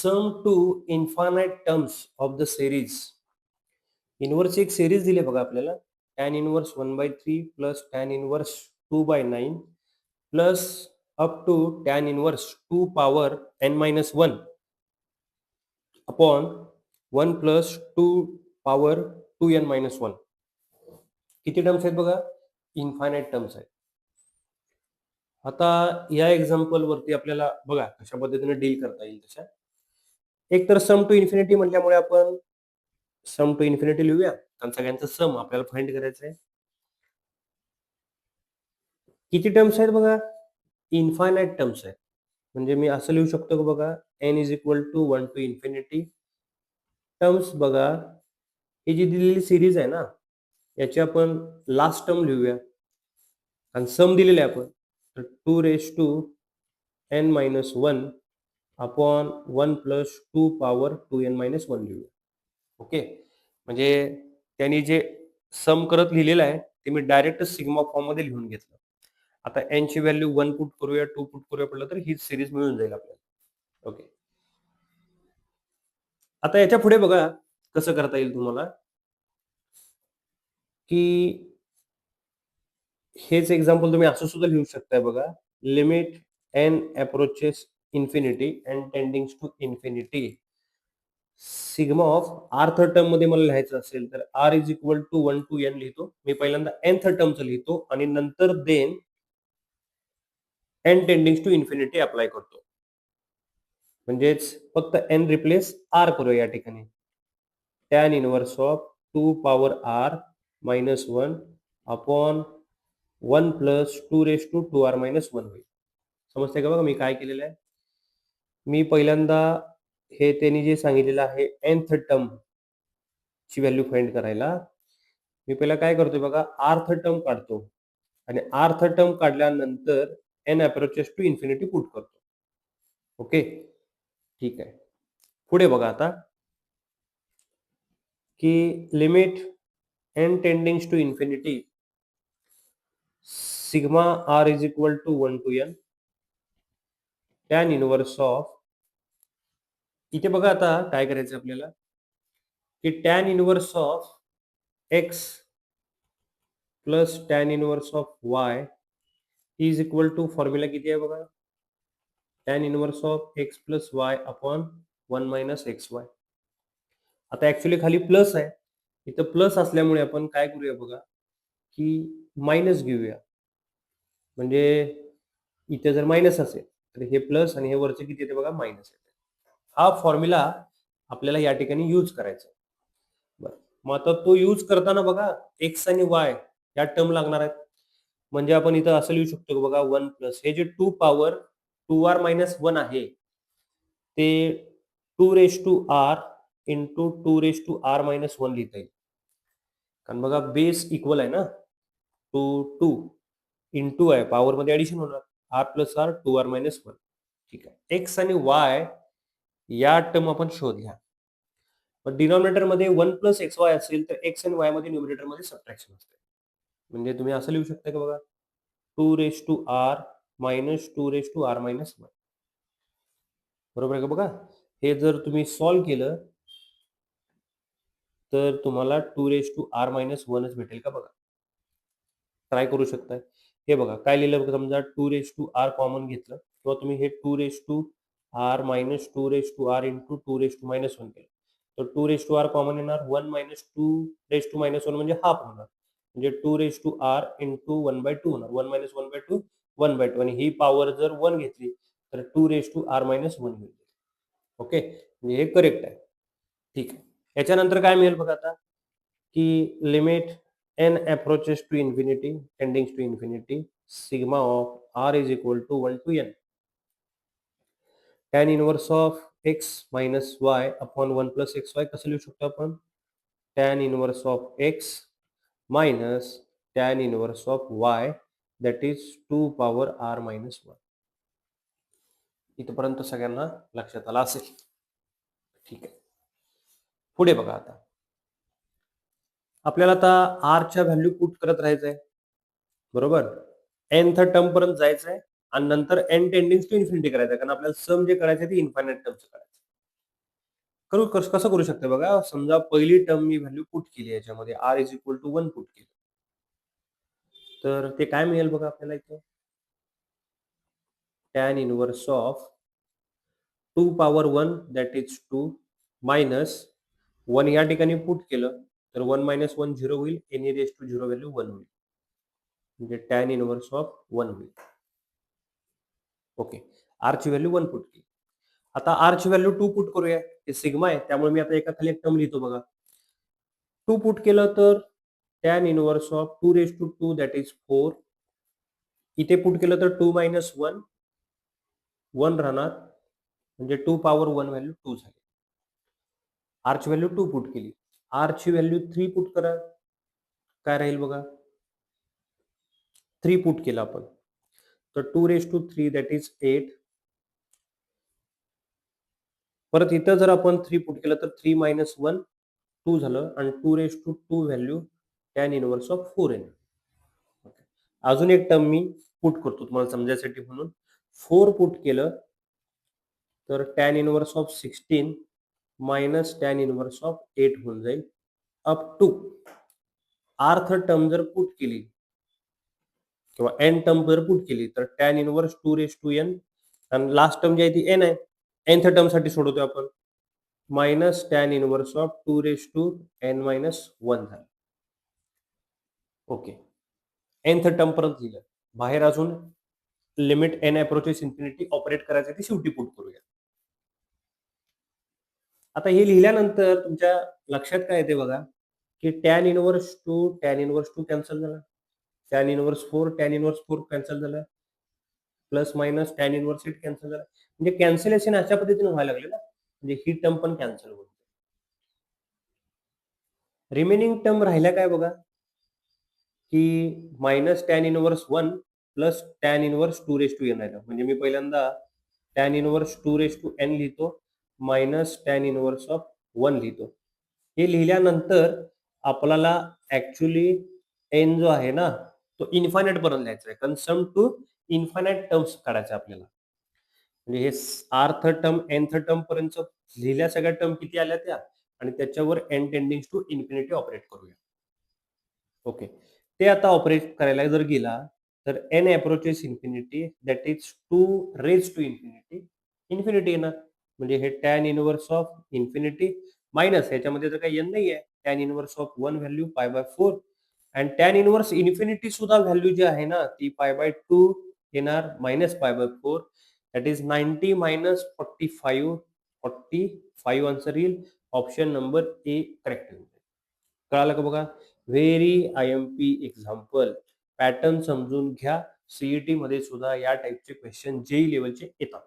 sum to infinite terms of the series. इनवर्सची एक series दिली बघा आपल्याला. tan inverse 1/3 plus tan inverse 2/9 plus up to tan inverse 2 power n-1 upon 1 plus 2 power 2n-1. किती terms आहेत बघा? Infinite terms आहेत. आता या एक्झाम्पल वरती आपल्याला बघा कशा पद्धतीने डील करता येईल तशा. एक तर सम टू इन्फिनिटी म्हटल्यामुळे आपण सम टू इन्फिनिटी लिहूया, कारण सगळ्यांचं सम आपल्याला फाइंड करायचं आहे. किती टर्म्स आहेत बघा? इन्फायनाईट टर्म्स आहेत. म्हणजे मी असं लिहू शकतो की बघा n is equal to 1 to infinity. Terms बघा, ही जी दिलेली सिरीज आहे ना, याची आपण लास्ट टर्म लिहूया आणि सम दिलेले आपण, तर 2 raise to n-1 upon 1 plus 2 power 2n-1 लिहूया. ओके, म्हणजे त्यांनी जे सम करत लिहिलेलं आहे ते मी डायरेक्ट सिग्मा फॉर्म मध्ये लिहून घेतलं. आता n ची व्हॅल्यू 1 पुट करूया, 2 पुट करूया पडलं तर ही सिरीज मिळून जाईल आपल्याला. ओके, आता याच्या पुढे बघा कसं करता येईल तुम्हाला, की हेच एक्झाम्पल तुम्ही असं सुद्धा लिहू शकताय बघा. Limit n approaches infinity and tendings to infinity, sigma of rth term मध्ये मला लिहायचं असेल तर r is equal to 1 to n लिहितो. मी पहिल्यांदा nth टर्मचं लिहितो आणि नंतर then n tendings to infinity apply करतो. म्हणजेच फक्त n रिप्लेस r करूया या ठिकाणी. tan inverse of 2 power r minus 1 upon 1 plus 2 raise to 2r minus 1 होईल. समजते का बघा मी काय केलेलं आहे? मी पहिल्यांदा हे त्यांनी जे सांगितलेलं आहे nth टर्म ची व्हॅल्यू फाइंड करायला, मी पहिला काय करतोय बघा, rth टर्म काढतो आणि rth टर्म काढल्यानंतर n approaches to infinity put करतो. ओके, ठीक आहे. पुढे बघा आता, की limit n tendings to infinity sigma r is equal to 1 to n tan inverse of, इथे बघा आता काय करायचं आपल्याला, की tan inverse of x plus tan inverse of y is equal to formula किती आहे बघा, tan inverse of x plus y upon 1 minus xy. आता ऍक्च्युली खाली प्लस आहे, इथं प्लस असल्यामुळे आपण काय करूया बघा, की मायनस घेऊया. म्हणजे इथे जर मायनस असेल तर हे प्लस आणि हे वरचे किती येते बघा, मायनस येते. हा फॉर्म्युला आपल्याला या ठिकाणी यूज करायचा. बरं, मग आता तो यूज करताना बघा एक्स आणि वाय या टर्म लागणार आहेत. म्हणजे आपण इथं असं लिहू शकतो की बघा 1 प्लस हे जे 2 पॉवर 2r मायनस 1 आहे ते 2 raise to r into 2 raise to r minus 1 लिहिता येईल. कारण बघा बेस इक्वल आहे ना, 2 इंटू आहे, पॉवर मध्ये ऍडिशन होणार, r plus r 2r minus 1. ठीक आहे, एक्स आणि वाय या टर्म आपण शोधल्या. पण डिनॉमिनेटर मध्ये 1 प्लस एक्स वाय असेल तर एक्स आणि वाय मध्ये न्यूमरेटर मध्ये सबट्रॅक्शन असते. म्हणजे तुम्ही असं लिहू शकता की बघा 2 raise to r minus 2 raise to r minus 1. बरोबर आहे का बघा? हे जर तुम्ही सॉल्व्ह केलं तर तुम्हाला 2 रेज टू r मायनस 1च भेटेल का बघा. ट्राय करू शकताय. हे बघा काय लिहिलं बघा, समजा 2 रेज टू r कॉमन घेतलं किंवा तुम्ही हे 2 raise to r minus 2 raise to r into 2 raise to minus 1 केलं तर 2 रेज टू r कॉमन येणार, 1 मायनस 2 रेज टू मायनस 1 म्हणजे हाफ होणार, म्हणजे 2 रेज टू r इंटू 1/2 होणार. 1 मायनस 1/2 1/2 आणि ही पॉवर जर 1 घेतली तर 2 रेज टू r मायनस 1 होईल. ओके, म्हणजे हे करेक्ट आहे. ठीक आहे, याच्यानंतर काय मिळेल बघा आता, की limit n approaches to infinity tending to infinity sigma of r is equal to 1 to n tan inverse of x minus y upon 1 plus xy कसं लिहू शकतो आपण, tan inverse of x minus tan inverse of y that is 2 power r minus 1. इथपर्यंत सगळ्यांना लक्षात आलं असेल. ठीक आहे, पुढे बघा आता आपल्याला आता r च्या व्हॅल्यू पुट करत राहायचंय, बरोबर. nth टर्म पर्यंत जायचंय आणि नंतर n टेंडिंग टू इन्फिनिटी करायचं, कारण आपल्याला सम जे करायचं ते इन्फायनाईट टर्मचं करायचं. कसं करू शकते बघा, समजा पहिली टर्म मी व्हॅल्यू पुट केली याच्यामध्ये r is equal to 1 put केलं. तर ते काय मिळेल बघा आपल्याला इथं? Tan inverse of 2 power 1 that is 2 minus 1 या ठिकाणी पुट केलं तर 1 मायनस 1 0 होईल. एनी रेज टू 0 व्हॅल्यू 1 होईल. म्हणजे टॅन इन्व्हर्स ऑफ 1 होईल. ओके. r ची व्हॅल्यू 1 पुट केली. आता r ची व्हॅल्यू 2 पुट करूया. हे सिग्मा आहे त्यामुळे मी आता एका खाली एक टर्म लिहितो बघा. 2 पुट केलं तर tan inverse of 2 raise to 2 that is 4. इथे पुट केलं तर 2 मायनस 1 1 राहणार म्हणजे 2 पॉवर 1 व्हॅल्यू 2 झाली. r ची व्हॅल्यू 2 पुट केली. r ची व्हॅल्यू 3 पुट करा. काय राहील बघा? 3 पुट केलं आपण. तर 2 रेज टू 3 दॅट इज 8. परत इथं जर आपण 3 पुट केलं तर 3 मायनस 1 2 झालं आणि 2 raise to 2 value tan inverse of 4 येणार. अजून एक टर्म मी पुट करतो तुम्हाला समजायसाठी म्हणून. 4 पुट केलं तर tan inverse of 16 minus tan inverse of 8 होऊन जाईल. अप टू आर्थ टर्म जर पुट केली किंवा एन टर्म जर पुट केली तर tan inverse 2 raise to n आणि लास्ट टर्म जी आहे ती एन आहे. nth टर्म साठी सोडवतोय आपण. Minus tan inverse of 2 raise to n minus 1 झालं. ओके. nth टर्म परत लिहिलं. बाहेर अजून limit n approaches infinity operate करायचं ते शेवटी पुट करूया. आता हे लिहिल्यानंतर तुमच्या लक्षात काय येते बघा, की टॅन इन्व्हर्स 2 कॅन्सल झाला. टॅन इन्व्हर्स 4 कॅन्सल झालं. Plus minus tan inverse 8 cancel झालं. म्हणजे कॅन्सलेशन अशा पद्धतीने व्हायला लागले ना, म्हणजे ही टर्म पण कॅन्सल होईल. रिमेनिंग टर्म राहिल्या काय बघा, की minus tan inverse 1 plus tan inverse 2 raise to n राहिलं. म्हणजे मी पहिल्यांदा tan inverse 2 raise to n लिहितो मायनस टॅन इन्व्हर्स ऑफ 1 लिहितो. हे लिहिल्यानंतर आपल्याला ऍक्च्युली एन जो आहे ना तो इन्फायनाइट पर्यंत लिहायचा आहे. कारण सम टू इन्फायनाइट टर्म्स काढायचे आपल्याला. म्हणजे हे आर्थ टर्म nth टर्म पर्यंत लिहिल्या सगळ्या टर्म किती आल्या त्या आणि त्याच्यावर n tending to infinity operate करूया. ओके. ते आता ऑपरेट करायला जर गेला तर n approaches infinity that is 2 raise to infinity येणार. म्हणजे हे tan inverse of infinity minus याच्यामध्ये तर काही n नाही आहे. Tan inverse of 1 value pi by 4 आणि टॅन इन्व्हर्स इन्फिनिटी सुद्धा व्हॅल्यू जी आहे ना ती पाय बाय 2 येणार minus pi by 4. That is 90 minus 45. 45 answer येईल. ऑप्शन नंबर ए करेक्ट येईल. कळालं का बघा? Very IMP example. पॅटर्न समजून घ्या. सीईटी मध्ये सुद्धा या टाइपचे क्वेश्चन JEE लेवलचे येतात.